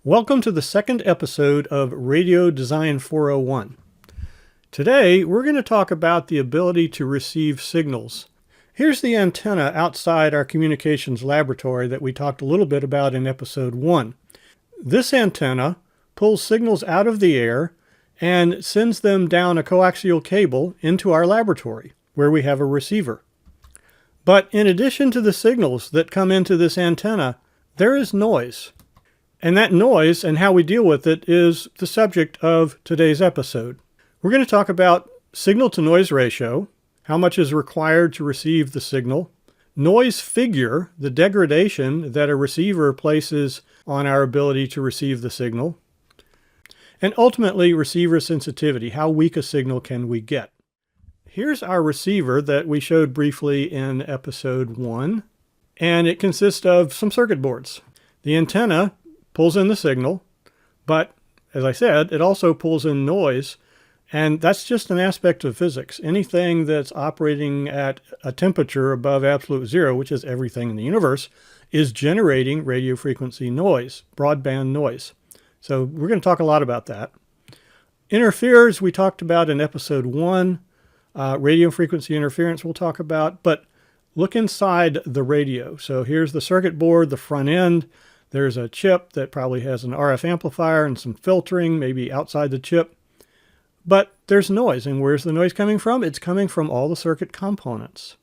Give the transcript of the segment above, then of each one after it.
Welcome to the second episode of Radio Design 401. Today, we're going to talk about the ability to receive signals. Here's the antenna outside our communications laboratory that we talked a little bit about in episode 1. This antenna pulls signals out of the air and sends them down a coaxial cable into our laboratory, where we have a receiver. But in addition to the signals that come into this antenna, there is noise. And that noise and how we deal with it is the subject of today's episode. We're going to talk about signal-to-noise ratio, how much is required to receive the signal, noise figure, the degradation that a receiver places on our ability to receive the signal, and ultimately receiver sensitivity, how weak a signal can we get. Here's our receiver that we showed briefly in episode 1, and it consists of some circuit boards. The antenna pulls in the signal, but as I said, it also pulls in noise, and that's just an aspect of physics. Anything that's operating at a temperature above absolute zero, which is everything in the universe, is generating radio frequency noise, broadband noise. So we're going to talk a lot about that. Interferers we talked about in episode 1. Radio frequency interference we'll talk about, but look inside the radio. So here's the circuit board, the front end. There's a chip that probably has an RF amplifier and some filtering, maybe outside the chip. But there's noise, and where's the noise coming from? It's coming from all the circuit components.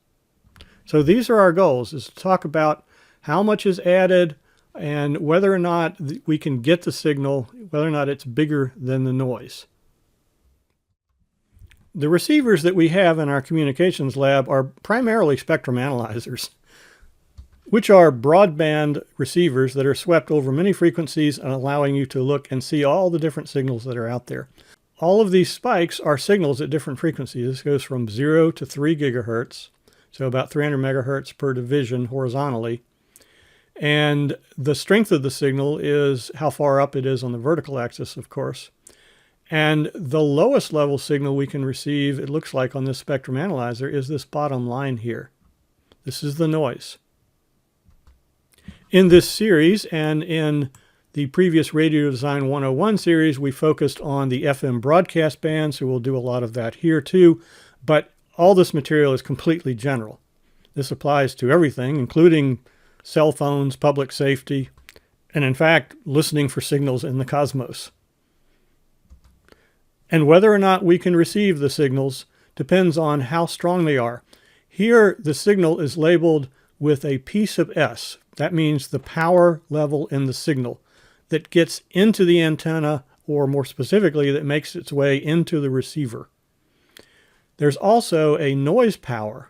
So these are our goals, is to talk about how much is added and whether or not we can get the signal, whether or not it's bigger than the noise. The receivers that we have in our communications lab are primarily spectrum analyzers, which are broadband receivers that are swept over many frequencies and allowing you to look and see all the different signals that are out there. All of these spikes are signals at different frequencies. This goes from 0 to 3 gigahertz, so about 300 megahertz per division horizontally. And the strength of the signal is how far up it is on the vertical axis, of course. And the lowest level signal we can receive, it looks like on this spectrum analyzer, is this bottom line here. This is the noise. In this series and in the previous Radio Design 101 series, we focused on the FM broadcast band, so we'll do a lot of that here too. But all this material is completely general. This applies to everything, including cell phones, public safety, and in fact, listening for signals in the cosmos. And whether or not we can receive the signals depends on how strong they are. Here, the signal is labeled with a P sub S. That means the power level in the signal that gets into the antenna, or more specifically, that makes its way into the receiver. There's also a noise power,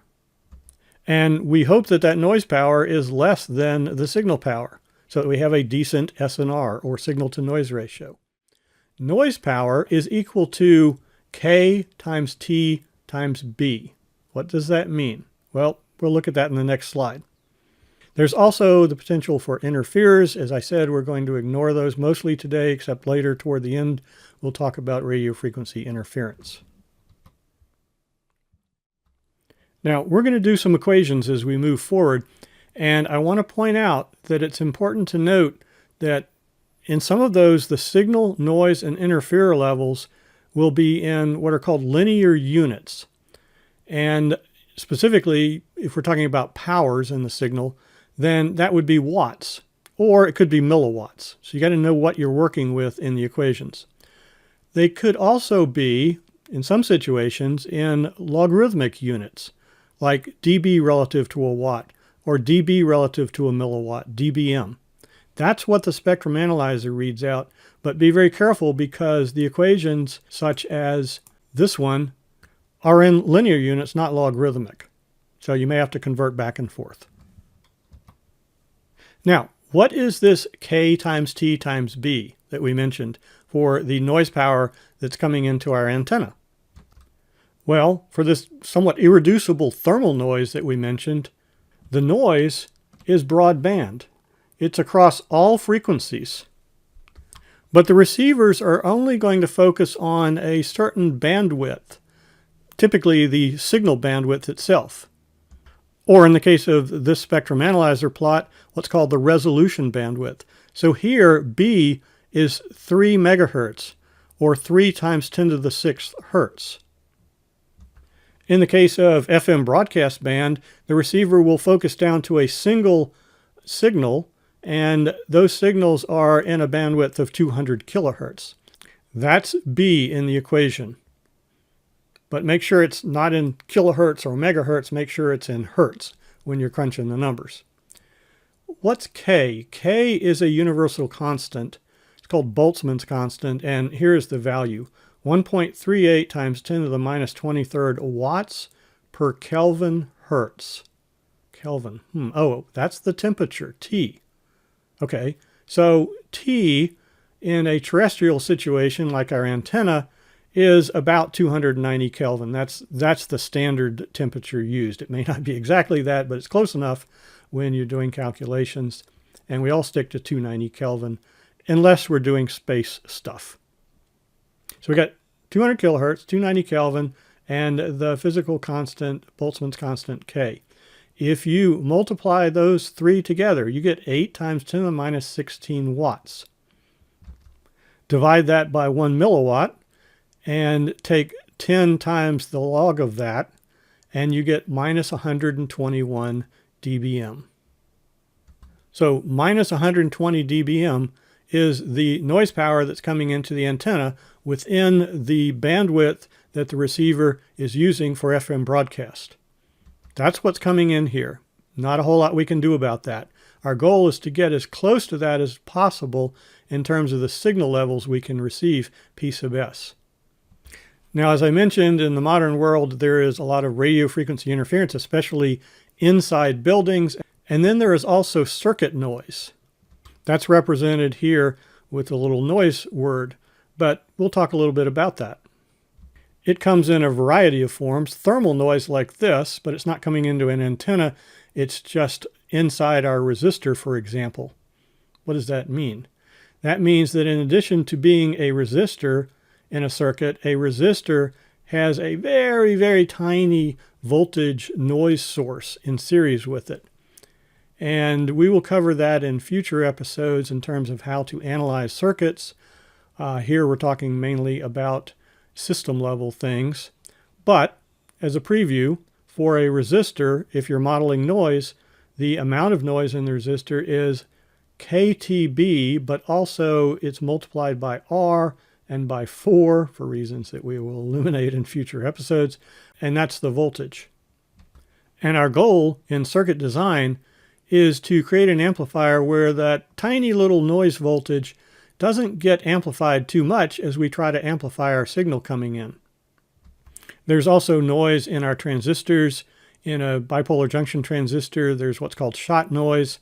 and we hope that that noise power is less than the signal power, so that we have a decent SNR, or signal-to-noise ratio. Noise power is equal to K times T times B. What does that mean? Well, we'll look at that in the next slide. There's also the potential for interferers. As I said, we're going to ignore those mostly today, except later toward the end, we'll talk about radio frequency interference. Now, we're going to do some equations as we move forward, and I want to point out that it's important to note that in some of those, the signal, noise, and interferer levels will be in what are called linear units. And specifically, if we're talking about powers in the signal, then that would be watts, or it could be milliwatts. So you got to know what you're working with in the equations. They could also be, in some situations, in logarithmic units, like dB relative to a watt, or dB relative to a milliwatt, dBm. That's what the spectrum analyzer reads out, but be very careful because the equations, such as this one, are in linear units, not logarithmic. So you may have to convert back and forth. Now, what is this K times T times B that we mentioned for the noise power that's coming into our antenna? Well, for this somewhat irreducible thermal noise that we mentioned, the noise is broadband. It's across all frequencies. But the receivers are only going to focus on a certain bandwidth, typically the signal bandwidth itself. Or in the case of this spectrum analyzer plot, what's called the resolution bandwidth. So here, B is 3 megahertz, or 3 times 10 to the 6th hertz. In the case of FM broadcast band, the receiver will focus down to a single signal, and those signals are in a bandwidth of 200 kilohertz. That's B in the equation. But make sure it's not in kilohertz or megahertz, make sure it's in hertz when you're crunching the numbers. What's K? K is a universal constant. It's called Boltzmann's constant, and here's the value. 1.38 times 10 to the minus 23rd watts per Kelvin hertz. Kelvin. Oh, that's the temperature, T. Okay, so T in a terrestrial situation like our antenna is about 290 Kelvin. That's the standard temperature used. It may not be exactly that, but it's close enough when you're doing calculations. And we all stick to 290 Kelvin unless we're doing space stuff. So we got 200 kilohertz, 290 Kelvin, and the physical constant, Boltzmann's constant, K. If you multiply those three together, you get 8 times 10 to the minus 16 watts. Divide that by 1 milliwatt and take 10 times the log of that, and you get minus 121 dBm. So minus 120 dBm is the noise power that's coming into the antenna within the bandwidth that the receiver is using for FM broadcast. That's what's coming in here. Not a whole lot we can do about that. Our goal is to get as close to that as possible in terms of the signal levels we can receive P sub S. Now, as I mentioned, in the modern world, there is a lot of radio frequency interference, especially inside buildings. And then there is also circuit noise. That's represented here with a little noise word, but we'll talk a little bit about that. It comes in a variety of forms. Thermal noise like this, but it's not coming into an antenna. It's just inside our resistor, for example. What does that mean? That means that in addition to being a resistor in a circuit, a resistor has a very, very tiny voltage noise source in series with it. And we will cover that in future episodes in terms of how to analyze circuits. Here we're talking mainly about system level things. But as a preview, for a resistor, if you're modeling noise, the amount of noise in the resistor is KTB, but also it's multiplied by R and by 4 for reasons that we will illuminate in future episodes, and that's the voltage. And our goal in circuit design is to create an amplifier where that tiny little noise voltage doesn't get amplified too much as we try to amplify our signal coming in. There's also noise in our transistors. In a bipolar junction transistor, there's what's called shot noise.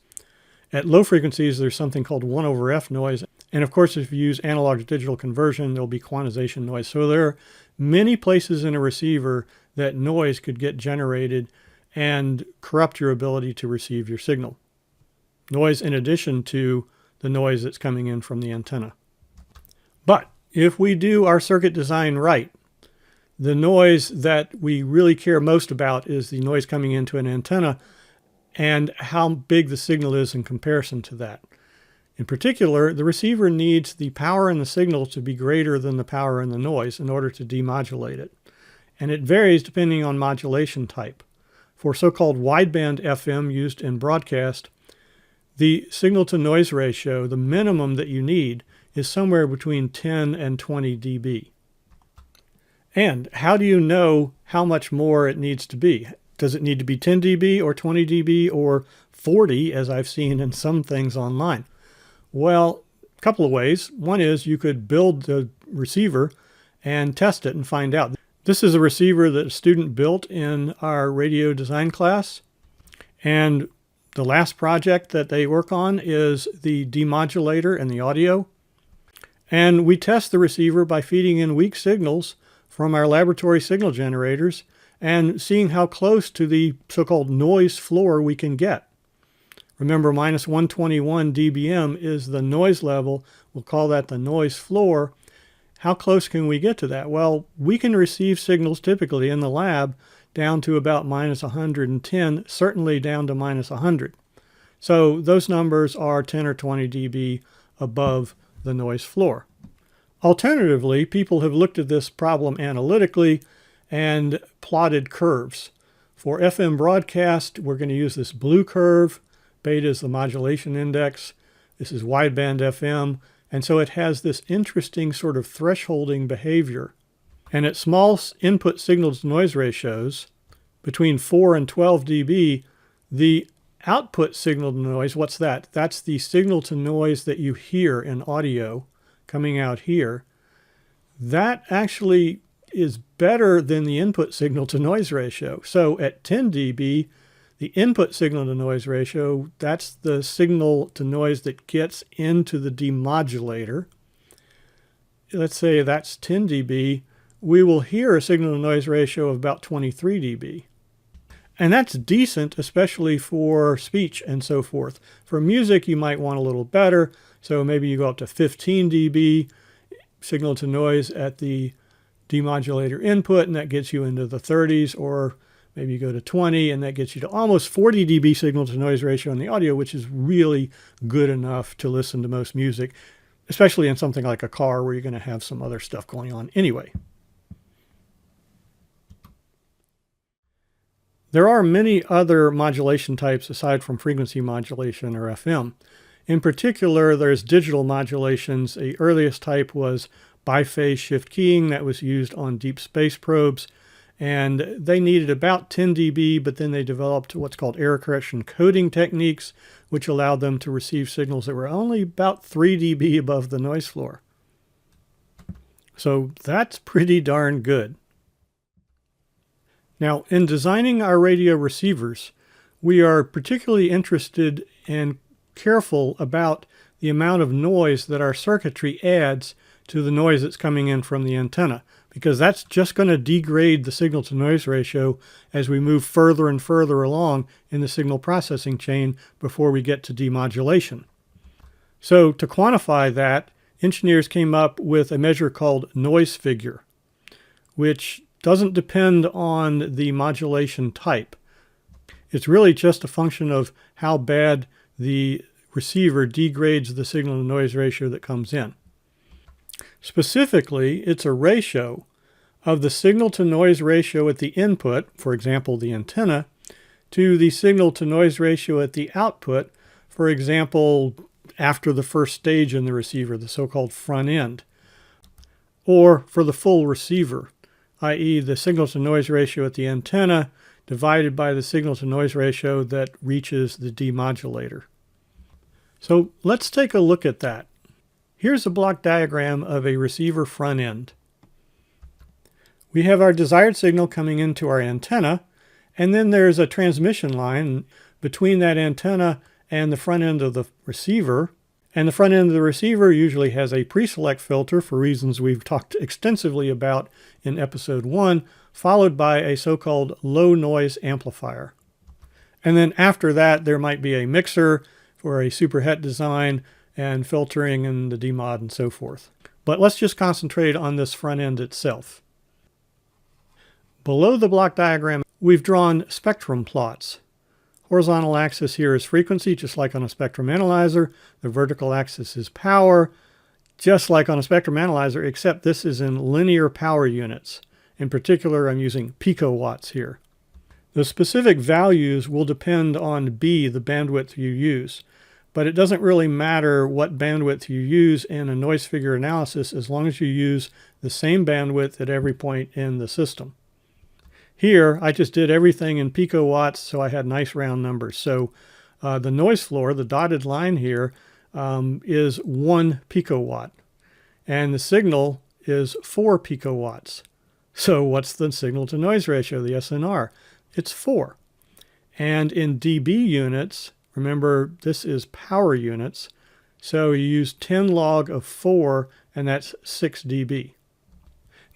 At low frequencies, there's something called 1 over F noise. And of course, if you use analog to digital conversion, there'll be quantization noise. So there are many places in a receiver that noise could get generated and corrupt your ability to receive your signal. Noise in addition to the noise that's coming in from the antenna. But if we do our circuit design right, the noise that we really care most about is the noise coming into an antenna and how big the signal is in comparison to that. In particular, the receiver needs the power in the signal to be greater than the power in the noise in order to demodulate it. And it varies depending on modulation type. For so-called wideband FM used in broadcast, the signal-to-noise ratio, the minimum that you need, is somewhere between 10 and 20 dB. And how do you know how much more it needs to be? Does it need to be 10 dB or 20 dB or 40, as I've seen in some things online? Well, a couple of ways. One is you could build the receiver and test it and find out. This is a receiver that a student built in our radio design class. And the last project that they work on is the demodulator and the audio. And we test the receiver by feeding in weak signals from our laboratory signal generators and seeing how close to the so-called noise floor we can get. Remember, minus 121 dBm is the noise level. We'll call that the noise floor. How close can we get to that? Well, we can receive signals typically in the lab down to about minus 110, certainly down to minus 100. So those numbers are 10 or 20 dB above the noise floor. Alternatively, people have looked at this problem analytically and plotted curves. For FM broadcast, we're going to use this blue curve. Beta is the modulation index. This is wideband FM. And so it has this interesting sort of thresholding behavior. And at small input signal-to-noise ratios, between 4 and 12 dB, the output signal-to-noise, what's that? That's the signal-to-noise that you hear in audio coming out here. That actually is better than the input signal-to-noise ratio. So at 10 dB, the input signal-to-noise ratio, that's the signal-to-noise that gets into the demodulator. Let's say that's 10 dB. We will hear a signal-to-noise ratio of about 23 dB. And that's decent, especially for speech and so forth. For music, you might want a little better. So maybe you go up to 15 dB signal-to-noise at the demodulator input, and that gets you into the 30s, or maybe you go to 20, and that gets you to almost 40 dB signal-to-noise ratio in the audio, which is really good enough to listen to most music, especially in something like a car where you're going to have some other stuff going on anyway. There are many other modulation types aside from frequency modulation or FM. In particular, there's digital modulations. The earliest type was biphase shift keying that was used on deep space probes, and they needed about 10 dB, but then they developed what's called error correction coding techniques, which allowed them to receive signals that were only about 3 dB above the noise floor. So that's pretty darn good. Now, in designing our radio receivers, we are particularly interested and careful about the amount of noise that our circuitry adds to the noise that's coming in from the antenna, because that's just going to degrade the signal-to-noise ratio as we move further and further along in the signal processing chain before we get to demodulation. So to quantify that, engineers came up with a measure called noise figure, which doesn't depend on the modulation type. It's really just a function of how bad the receiver degrades the signal-to-noise ratio that comes in. Specifically, it's a ratio of the signal-to-noise ratio at the input, for example, the antenna, to the signal-to-noise ratio at the output, for example, after the first stage in the receiver, the so-called front end, or for the full receiver, i.e. the signal-to-noise ratio at the antenna divided by the signal-to-noise ratio that reaches the demodulator. So let's take a look at that. Here's a block diagram of a receiver front end. We have our desired signal coming into our antenna, and then there's a transmission line between that antenna and the front end of the receiver. And the front end of the receiver usually has a pre-select filter for reasons we've talked extensively about in episode 1, followed by a so-called low noise amplifier. And then after that, there might be a mixer for a super het design and filtering and the demod and so forth. But let's just concentrate on this front end itself. Below the block diagram, we've drawn spectrum plots. Horizontal axis here is frequency, just like on a spectrum analyzer. The vertical axis is power, just like on a spectrum analyzer, except this is in linear power units. In particular, I'm using picowatts here. The specific values will depend on B, the bandwidth you use. But it doesn't really matter what bandwidth you use in a noise figure analysis as long as you use the same bandwidth at every point in the system. Here, I just did everything in picowatts, so I had nice round numbers. So the noise floor, the dotted line here, is 1 picowatt. And the signal is 4 picowatts. So what's the signal-to-noise ratio, the SNR? It's 4. And in dB units, remember, this is power units, so you use 10 log of 4, and that's 6 dB.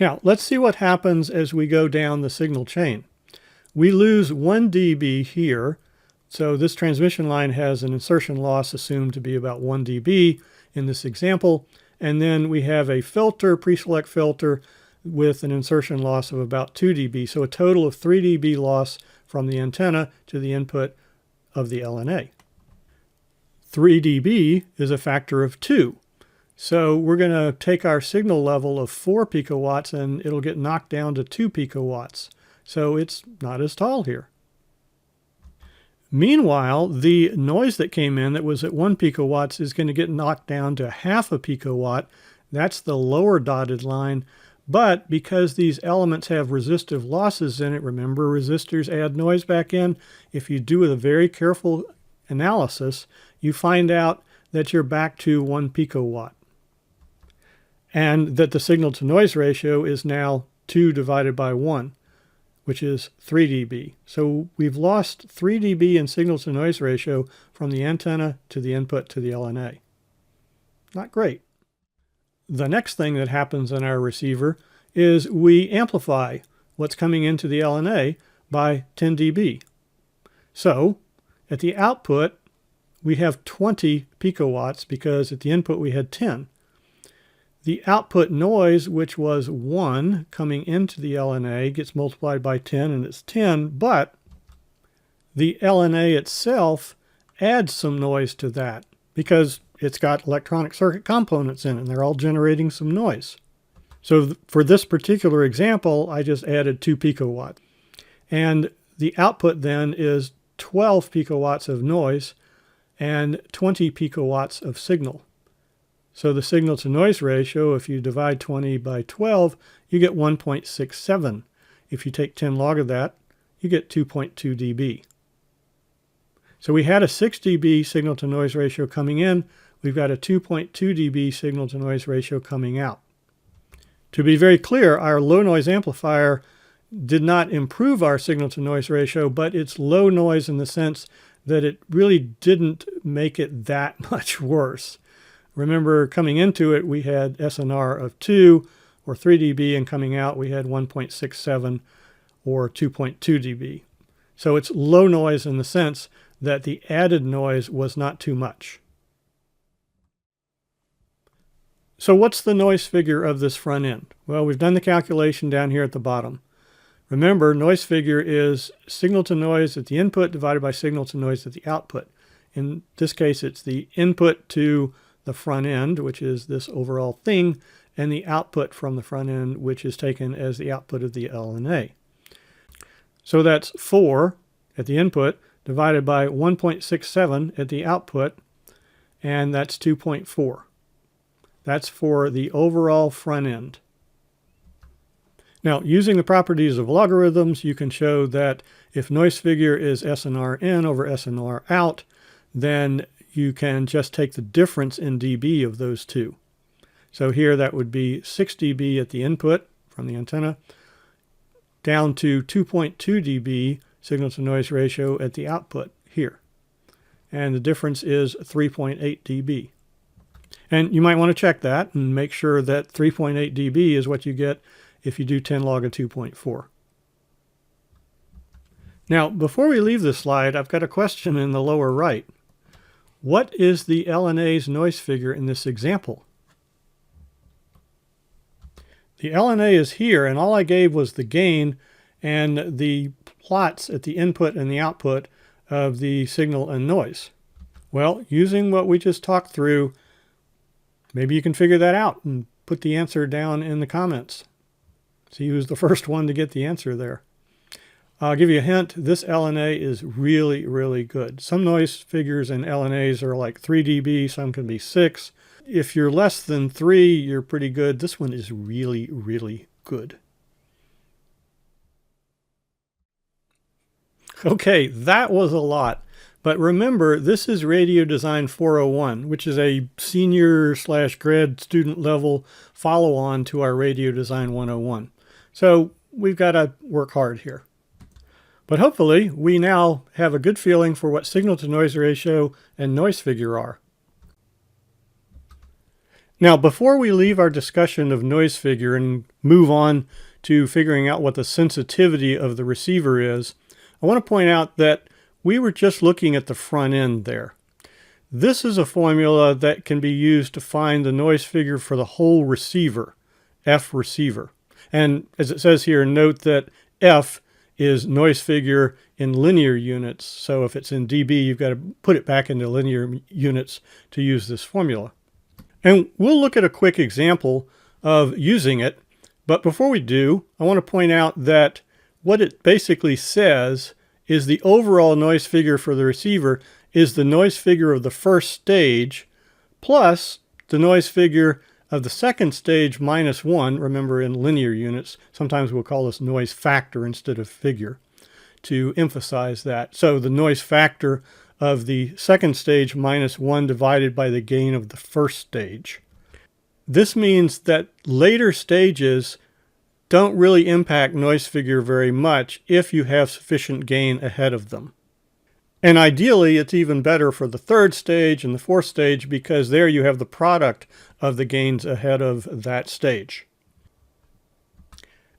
Now, let's see what happens as we go down the signal chain. We lose 1 dB here, so this transmission line has an insertion loss assumed to be about 1 dB in this example, and then we have a filter, pre-select filter, with an insertion loss of about 2 dB, so a total of 3 dB loss from the antenna to the input of the LNA. 3 dB is a factor of 2. So we're going to take our signal level of 4 picowatts and it'll get knocked down to 2 picowatts. So it's not as tall here. Meanwhile, the noise that came in that was at 1 picowatts is going to get knocked down to half a picowatt. That's the lower dotted line. But because these elements have resistive losses in it, remember resistors add noise back in, if you do a very careful analysis, you find out that you're back to 1 picowatt. And that the signal to noise ratio is now 2 divided by 1, which is 3 dB. So we've lost 3 dB in signal to noise ratio from the antenna to the input to the LNA. Not great. The next thing that happens in our receiver is we amplify what's coming into the LNA by 10 dB. So at the output, we have 20 picowatts because at the input we had 10. The output noise, which was 1 coming into the LNA, gets multiplied by 10 and it's 10, but the LNA itself adds some noise to that because it's got electronic circuit components in it and they're all generating some noise. So for this particular example, I just added 2 picowatts. And the output then is 12 picowatts of noise and 20 picowatts of signal. So the signal to noise ratio, if you divide 20 by 12, you get 1.67. If you take 10 log of that, you get 2.2 dB. So we had a 6 dB signal to noise ratio coming in. We've got a 2.2 dB signal to noise ratio coming out. To be very clear, our low noise amplifier did not improve our signal to noise ratio, but it's low noise in the sense that it really didn't make it that much worse. Remember, coming into it, we had SNR of 2 or 3 dB, and coming out, we had 1.67 or 2.2 dB. So it's low noise in the sense that the added noise was not too much. So what's the noise figure of this front end? Well, we've done the calculation down here at the bottom. Remember, noise figure is signal to noise at the input divided by signal to noise at the output. In this case, it's the input to the front end, which is this overall thing, and the output from the front end, which is taken as the output of the LNA. So that's 4 at the input divided by 1.67 at the output, and that's 2.4. That's for the overall front end. Now, using the properties of logarithms, you can show that if noise figure is SNR in over SNR out, then you can just take the difference in dB of those two. So here that would be 6 dB at the input from the antenna, down to 2.2 dB signal to noise ratio at the output here. And the difference is 3.8 dB. And you might want to check that and make sure that 3.8 dB is what you get if you do 10 log of 2.4. Now, before we leave this slide, I've got a question in the lower right. What is the LNA's noise figure in this example? The LNA is here, and all I gave was the gain and the plots at the input and the output of the signal and noise. Well, using what we just talked through, maybe you can figure that out and put the answer down in the comments. See who's the first one to get the answer there. I'll give you a hint. This LNA is really, really good. Some noise figures in LNAs are like 3 dB, some can be 6. If you're less than 3, you're pretty good. This one is really, really good. Okay, that was a lot. But remember, this is Radio Design 401, which is a senior/grad student level follow-on to our Radio Design 101. So we've got to work hard here. But hopefully, we now have a good feeling for what signal to noise ratio and noise figure are. Now, before we leave our discussion of noise figure and move on to figuring out what the sensitivity of the receiver is, I want to point out that we were just looking at the front end there. This is a formula that can be used to find the noise figure for the whole receiver, F receiver. And as it says here, note that F is noise figure in linear units. So if it's in dB, you've got to put it back into linear units to use this formula. And we'll look at a quick example of using it. But before we do, I want to point out that what it basically says is the overall noise figure for the receiver is the noise figure of the first stage plus the noise figure of the second stage minus 1. Remember, in linear units, sometimes we'll call this noise factor instead of figure to emphasize that. So the noise factor of the second stage minus 1 divided by the gain of the first stage. This means that later stages don't really impact noise figure very much if you have sufficient gain ahead of them. And ideally, it's even better for the third stage and the fourth stage because there you have the product of the gains ahead of that stage.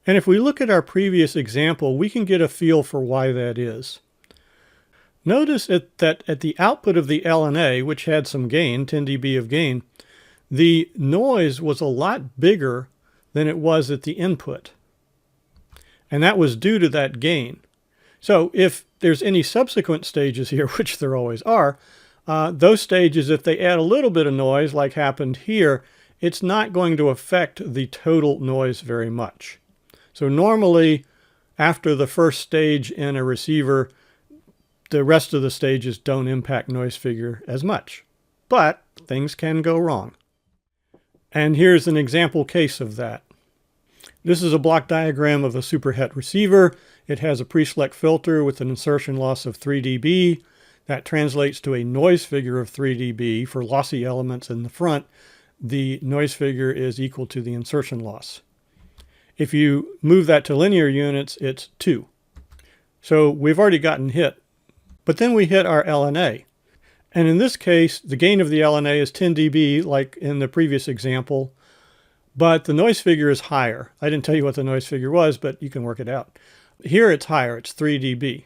And if we look at our previous example, we can get a feel for why that is. Notice that at the output of the LNA, which had some gain, 10 dB of gain, the noise was a lot bigger than it was at the input. And that was due to that gain. So if there's any subsequent stages here, which there always are, those stages, if they add a little bit of noise like happened here, it's not going to affect the total noise very much. So normally, after the first stage in a receiver, the rest of the stages don't impact noise figure as much. But things can go wrong. And here's an example case of that. This is a block diagram of a superhet receiver. It has a pre-select filter with an insertion loss of 3 dB. That translates to a noise figure of 3 dB. For lossy elements in the front, the noise figure is equal to the insertion loss. If you move that to linear units, it's 2. So we've already gotten hit. But then we hit our LNA. And in this case, the gain of the LNA is 10 dB, like in the previous example, but the noise figure is higher. I didn't tell you what the noise figure was, but you can work it out. Here it's higher, it's 3 dB.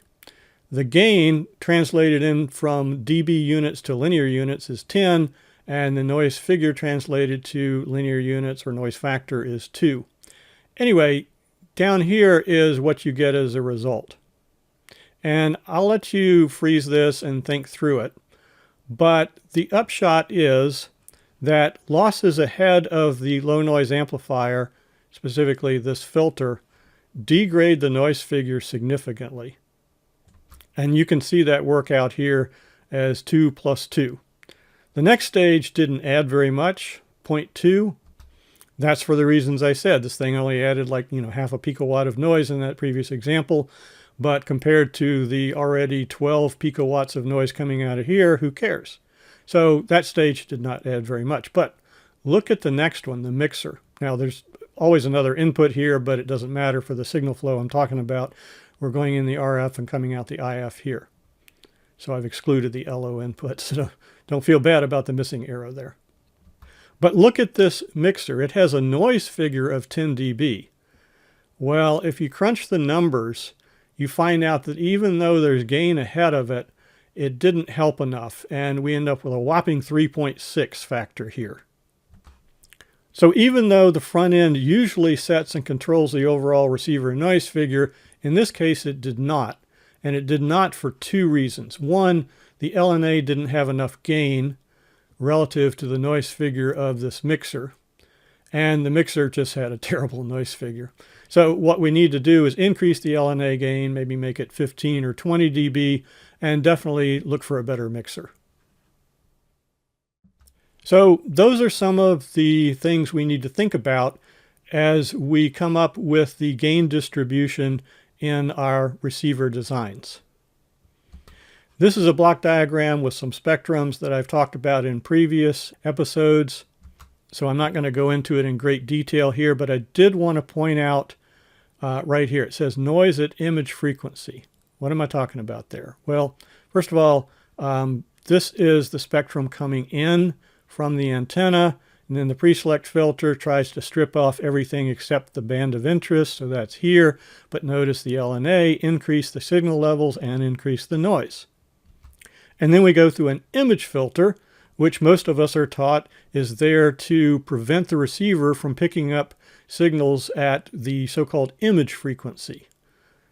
The gain translated in from dB units to linear units is 10, and the noise figure translated to linear units or noise factor is 2. Anyway, down here is what you get as a result. And I'll let you freeze this and think through it. But the upshot is that losses ahead of the low noise amplifier, specifically this filter, degrade the noise figure significantly. And you can see that work out here as 2 plus 2. The next stage didn't add very much, 0.2. That's for the reasons I said. This thing only added like, half a picowatt of noise in that previous example. But compared to the already 12 picowatts of noise coming out of here, who cares? So that stage did not add very much. But look at the next one, the mixer. Now there's always another input here, but it doesn't matter for the signal flow I'm talking about. We're going in the RF and coming out the IF here. So I've excluded the LO input, so don't feel bad about the missing arrow there. But look at this mixer. It has a noise figure of 10 dB. Well, if you crunch the numbers, you find out that even though there's gain ahead of it, it didn't help enough, and we end up with a whopping 3.6 factor here. So even though the front end usually sets and controls the overall receiver noise figure, in this case it did not. And it did not for two reasons. One, the LNA didn't have enough gain relative to the noise figure of this mixer. And the mixer just had a terrible noise figure. So what we need to do is increase the LNA gain, maybe make it 15 or 20 dB, and definitely look for a better mixer. So those are some of the things we need to think about as we come up with the gain distribution in our receiver designs. This is a block diagram with some spectrums that I've talked about in previous episodes. So I'm not going to go into it in great detail here, but I did want to point out right here. It says noise at image frequency. What am I talking about there? Well, first of all, this is the spectrum coming in from the antenna, and then the pre-select filter tries to strip off everything except the band of interest, so that's here. But notice the LNA increase the signal levels and increase the noise. And then we go through an image filter, which most of us are taught is there to prevent the receiver from picking up signals at the so-called image frequency.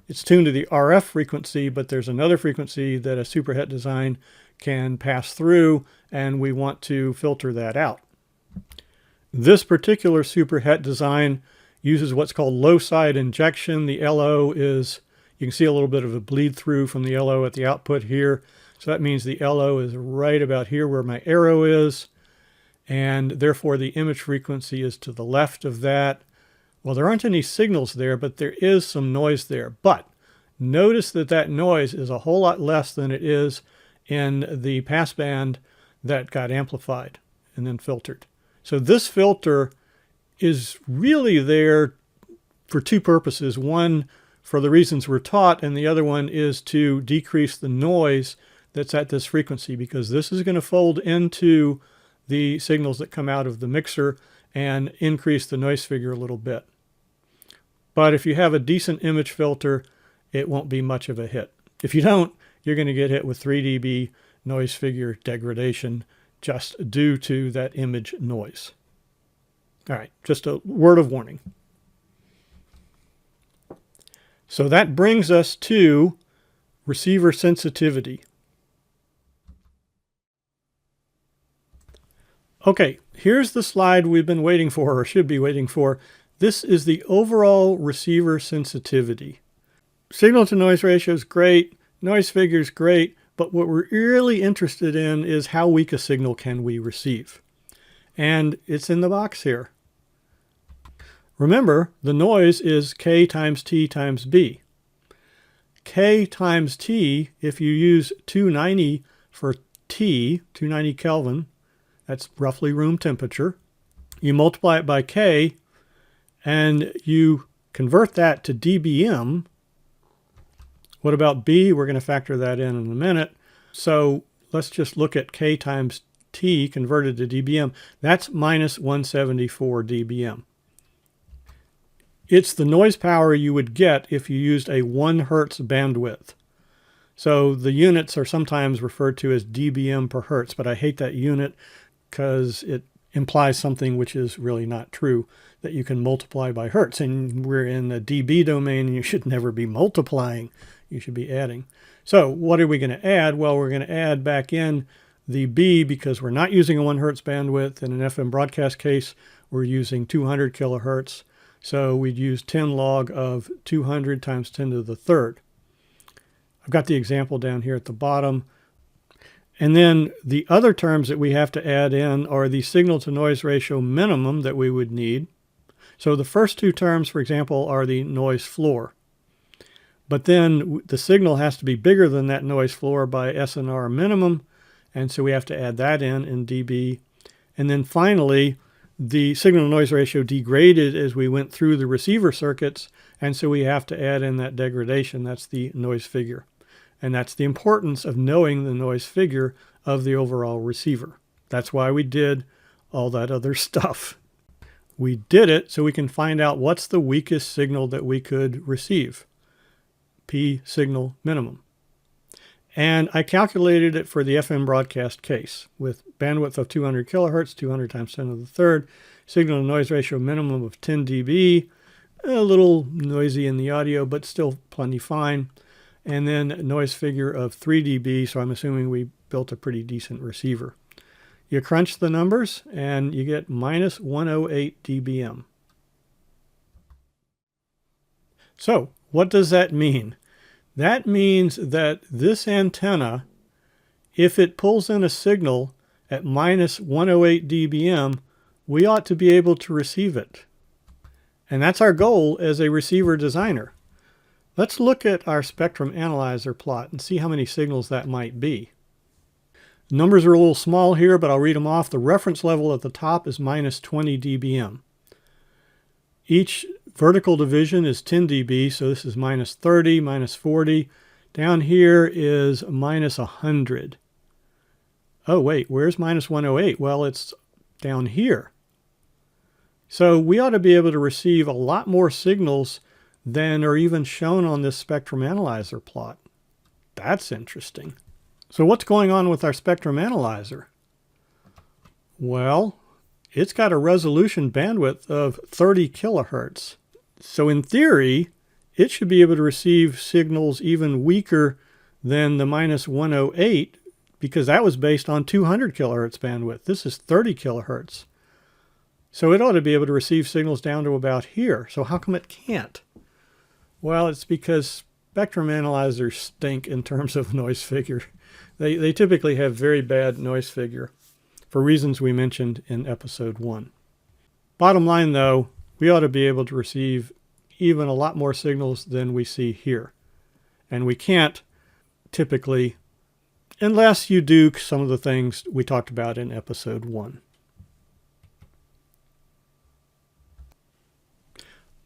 It's tuned to the RF frequency, but there's another frequency that a superhet design can pass through, and we want to filter that out. This particular super het design uses what's called low side injection. The LO is, you can see a little bit of a bleed through from the LO at the output here. So that means the LO is right about here where my arrow is, and therefore the image frequency is to the left of that. Well, there aren't any signals there, but there is some noise there. But notice that that noise is a whole lot less than it is in the passband that got amplified and then filtered. So this filter is really there for two purposes. One, for the reasons we're taught, and the other one is to decrease the noise that's at this frequency, because this is going to fold into the signals that come out of the mixer and increase the noise figure a little bit. But if you have a decent image filter, it won't be much of a hit. If you don't, you're going to get hit with 3 dB noise figure degradation just due to that image noise. All right, just a word of warning. So that brings us to receiver sensitivity. Okay, here's the slide we've been waiting for, or should be waiting for. This is the overall receiver sensitivity. Signal to noise ratio is great, noise figure is great, but what we're really interested in is how weak a signal can we receive. And it's in the box here. Remember, the noise is K times T times B. K times T, if you use 290 for T, 290 Kelvin, that's roughly room temperature. You multiply it by K, and you convert that to dBm. What about B? We're going to factor that in a minute. So let's just look at K times T converted to dBm. That's minus 174 dBm. It's the noise power you would get if you used a 1 hertz bandwidth. So the units are sometimes referred to as dBm per hertz, but I hate that unit because it implies something which is really not true, that you can multiply by hertz. And we're in the dB domain, and you should never be multiplying. You should be adding. So what are we going to add? Well, we're going to add back in the B because we're not using a 1 hertz bandwidth. In an FM broadcast case, we're using 200 kilohertz. So we'd use 10 log of 200 times 10 to the third. I've got the example down here at the bottom. And then the other terms that we have to add in are the signal to noise ratio minimum that we would need. So the first two terms, for example, are the noise floor. But then the signal has to be bigger than that noise floor by SNR minimum. And so we have to add that in dB. And then finally, the signal to noise ratio degraded as we went through the receiver circuits. And so we have to add in that degradation. That's the noise figure. And that's the importance of knowing the noise figure of the overall receiver. That's why we did all that other stuff. We did it so we can find out what's the weakest signal that we could receive. P signal minimum. And I calculated it for the FM broadcast case with bandwidth of 200 kilohertz, 200 times 10 to the third, signal to noise ratio minimum of 10 dB, a little noisy in the audio, but still plenty fine. And then noise figure of 3 dB, so I'm assuming we built a pretty decent receiver. You crunch the numbers and you get minus 108 dBm. So what does that mean? That means that this antenna, if it pulls in a signal at minus 108 dBm, we ought to be able to receive it. And that's our goal as a receiver designer. Let's look at our spectrum analyzer plot and see how many signals that might be. Numbers are a little small here, but I'll read them off. The reference level at the top is minus 20 dBm. Each vertical division is 10 dB, so this is minus 30, minus 40. Down here is minus 100. Oh, wait, where's minus 108? Well, it's down here. So we ought to be able to receive a lot more signals than are even shown on this spectrum analyzer plot. That's interesting. So what's going on with our spectrum analyzer? Well, it's got a resolution bandwidth of 30 kilohertz. So in theory, it should be able to receive signals even weaker than the minus 108 because that was based on 200 kilohertz bandwidth. This is 30 kilohertz. So it ought to be able to receive signals down to about here. So how come it can't? Well, it's because spectrum analyzers stink in terms of noise figure. They typically have very bad noise figure for reasons we mentioned in episode 1. Bottom line though, we ought to be able to receive even a lot more signals than we see here. And we can't typically unless you do some of the things we talked about in episode 1.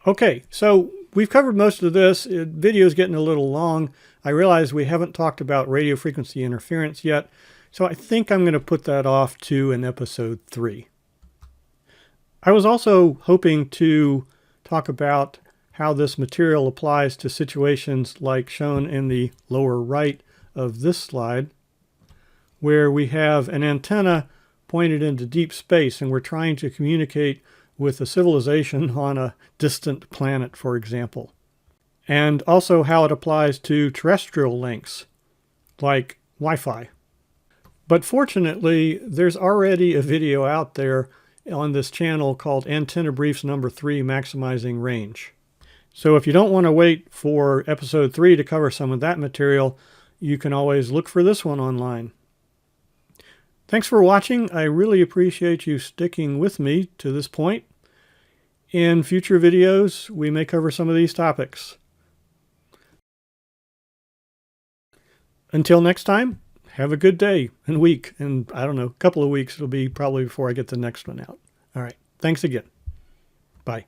Okay, so we've covered most of this. The video is getting a little long. I realize we haven't talked about radio frequency interference yet, so I think I'm going to put that off to an episode 3. I was also hoping to talk about how this material applies to situations like shown in the lower right of this slide, where we have an antenna pointed into deep space and we're trying to communicate with a civilization on a distant planet, for example. And also how it applies to terrestrial links, like Wi-Fi. But fortunately, there's already a video out there on this channel called Antenna Briefs number 3, Maximizing Range. So if you don't want to wait for episode 3 to cover some of that material, you can always look for this one online. Thanks for watching. I really appreciate you sticking with me to this point. In future videos, we may cover some of these topics. Until next time, have a good day and week. And I don't know, a couple of weeks it'll be probably before I get the next one out. All right. Thanks again. Bye.